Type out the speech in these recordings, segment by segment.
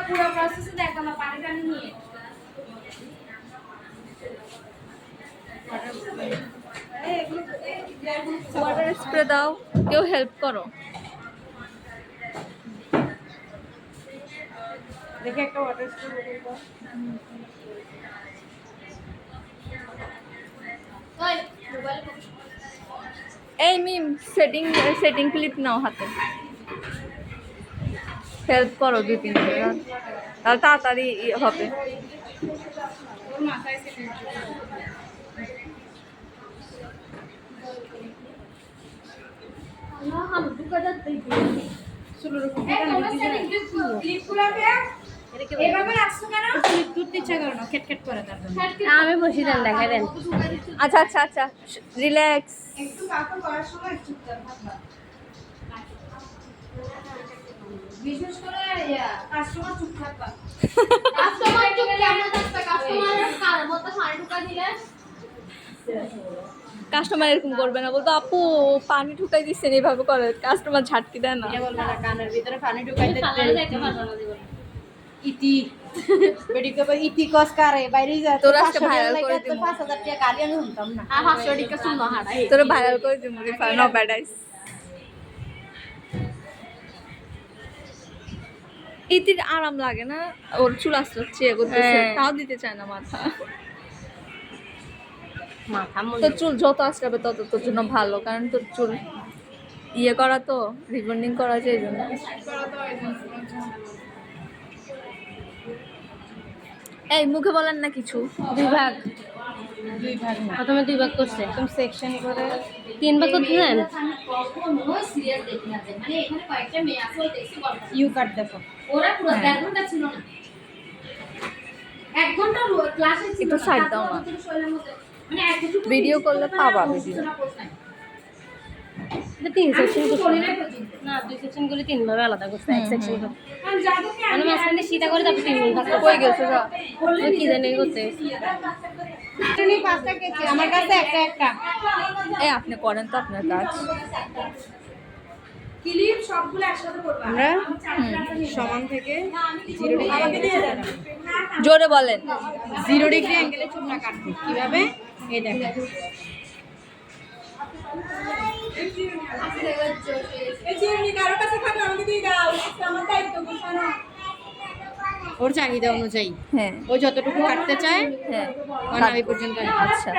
পুরো প্রসেসে দেখো না পানি টানি নিয়ে ওয়াটার স্প্রে দাও, কেউ হেল্প করো। দেখে একটা ওয়াটার স্প্রে দাও। ওই মোবাইল এই মিম সেটিং ক্লিপ নাও হাতে, হেল্প করো 2-3 জন, তাহলে তাড়াতাড়ি হবে। ওর মাথায় সেটিং না हम दुका जाते हैं চলো রকম ক্লিপ খুলাবে এভাবে রাখছো কেন ক্লিপ তুলতে ইচ্ছা করে না খেটখেট করে তার জন্য আমি বসি দেন দেখা দেন আচ্ছা আচ্ছা আচ্ছা, রিল্যাক্স। একটু কাপড় করার সময় চুপচাপ থাকবা বিশেষ করে কাস্টমার চুপ থাকবা কাস্টমার চুপ কেমন থাকবে কাস্টমারের কার মতো পানি ঢুকা দিলে কাস্টমার এরকম করবে না, বলবো আপু পানি ঢুকাই দিচ্ছেন, এইভাবে করে কাস্টমার ঝাটকি দেয় না। এটা বলবে না কানের ভিতরে পানি ঢুকাইতে ইতি বেডি কবে ইতি কস কারে বাইরে যা তোর আজকে ভাইরাল করে দিমু 5000 টাকা গালি আমি শুনতাম না 500 টাকা শুনলো হাড়াই তোর ভাইরাল করে দিমু রিফার নো ব্যাডাইস। ইতির আরাম লাগে না, ওর চুল আসছে করতেছে তাও দিতে চায় না মাথা। তোর চুল যত আঁচড়াবে তত তোর জন্য ভালো, কারণ তোর চুল ইয়ে করা তো রিবন্ডিং করা যায়, এই জন্য। এই মুখে বলেন না কিছু। 2 ভাগ প্রথমে 2 ভাগ করছে একদম সেকশন করে 3 ভাগ করতে দেন মানে এখানে কয়েকটা মেয়ে আছে দেখছি ইউ কাট দেখো ওরা পুরো 1.5 ঘন্টা ছিল না 1 ঘন্টা ক্লাসে ছিল একটু সাইড দাও না, মানে ভিডিও করলে পাবা ভিডিও। এটা 3 সেকশন করছে না 2 সেকশন করে 3 ভাবে আলাদা করছে এক সেকশন করে মানে মাঝখানে সিধা করে তারপর 3 ভাগ কই গেছে যা কি জানি করতে তুমি 5টা কেজি আমার কাছে একটা একটা এই আপনি করেন তো আপনার কাজ। ক্লিপ সবগুলো একসাথে করব আমরা সমান থেকে 0 ডিগ্রি জোরে বলেন। 0 ডিগ্রি অ্যাঙ্গেলে চুলটা কাটবে কিভাবে এই দেখো ওর চাহিদা অনুযায়ী হ্যাঁ ও যতটুকু কাটতে চায় হ্যাঁ ওই পর্যন্ত আচ্ছা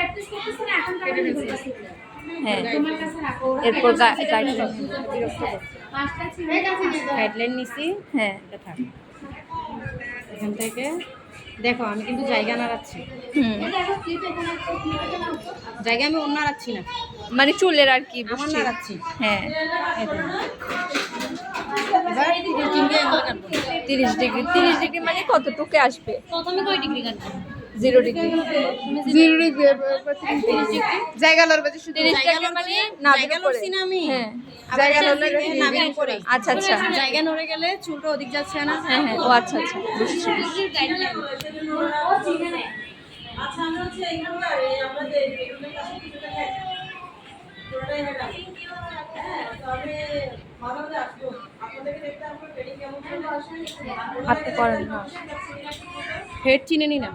হ্যাঁ এরপর গাইডলাইন নিছি হ্যাঁ এটা থাক এখান থেকে দেখো আমি কিন্তু জায়গা নাড়াচ্ছি জায়গা আমি অন্য নাড়াচ্ছি না মানে চুলের আর কি আমার নাড়াচ্ছি হ্যাঁ এবার 30 ডিগ্রি 30 ডিগ্রি মানে কতটুকু আসবে প্রথমে কয় ডিগ্রি কাটবে 0 ডিগ্রি 0 ডিগ্রি 30 ডিগ্রি জায়গা লড়বে 30 ডিগ্রি মানে নাভির উপরে না আমি হ্যাঁ জায়গা লড়লে নাভির উপরে আচ্ছা আচ্ছা জায়গা নড়ে গেলে চুলটা ওদিক যাচ্ছে না হ্যাঁ হ্যাঁ ও আচ্ছা আচ্ছা বুঝছি আচ্ছা আমরা হচ্ছে এইখানটা আমাদের বেডরুমের কাছে কিছুটা খাই পুরোটাই হেড আছে হ্যাঁ তবে মাঝে মাঝে আসবো আপনাদেরকে দেখতে আমরা ট্রেনিং কেমন চলে আপনি করেন না হেড চিনে নি না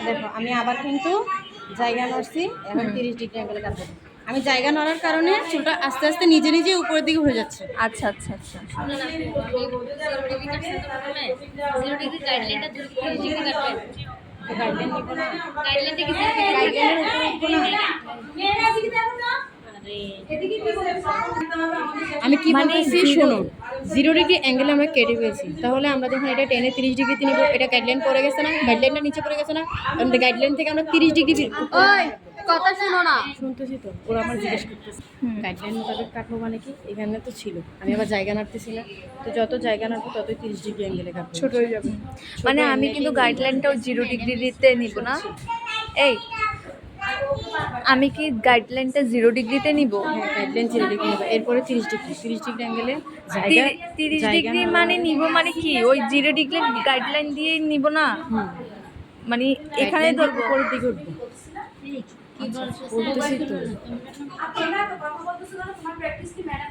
দেখো আমি আবার কিন্তু জায়গা নড়ছি এখন 30 ডিগ্রি অ্যাঙ্গেলে কাটবো আমি জায়গা নড়ার কারণে চুলটা আস্তে আস্তে নিজে নিজে উপরের দিকে উঠে যাচ্ছে আচ্ছা আচ্ছা আচ্ছা গাইডলাইন নিব না গাইডলাইনের উপরে উঠবো না আমি কি বলতেছি শোনো 0 ডিগ্রি অ্যাঙ্গেলে আমরা কেটে পেয়েছি তাহলে আমরা যখন এটা টেনে 30 ডিগ্রিতে নিব এটা গাইডলাইন পড়ে গেছে না গাইডলাইনটা নিচে পড়ে গেছে না আমাদের গাইডলাইন থেকে আমরা 30 ডিগ্রি ওই কথা শুনো না শুনতেছি তো ওরা আমার জিজ্ঞেস করতেছে গাইডলাইন মোতাবেক কাটবো মানে কি এখানে তো ছিল আমি আবার জায়গা নাড়তেছি না তো যত জায়গা নাড়বো ততই 30 ডিগ্রি অ্যাঙ্গেলে কাটবো ছোট হয়ে যাবে মানে আমি কিন্তু গাইডলাইনটাও 0 ডিগ্রিতে নিব না এই আমি কি গাইডলাইনটা 0 ডিগ্রিতে নিব হ্যাঁ গাইডলাইন 0 ডিগ্রি নেব এরপরে 30 ডিগ্রি অ্যাঙ্গেলে জায়গা 30 ডিগ্রি মানে নিব মানে কি ওই 0 ডিগ্রি গাইডলাইন দিয়ে নিব না মানে এখানে ধরবো উপরের দিকে উঠবো বলতেছি তো আপনারা কথা বলতেছিলেন তোমার প্র্যাকটিস কি ম্যাডাম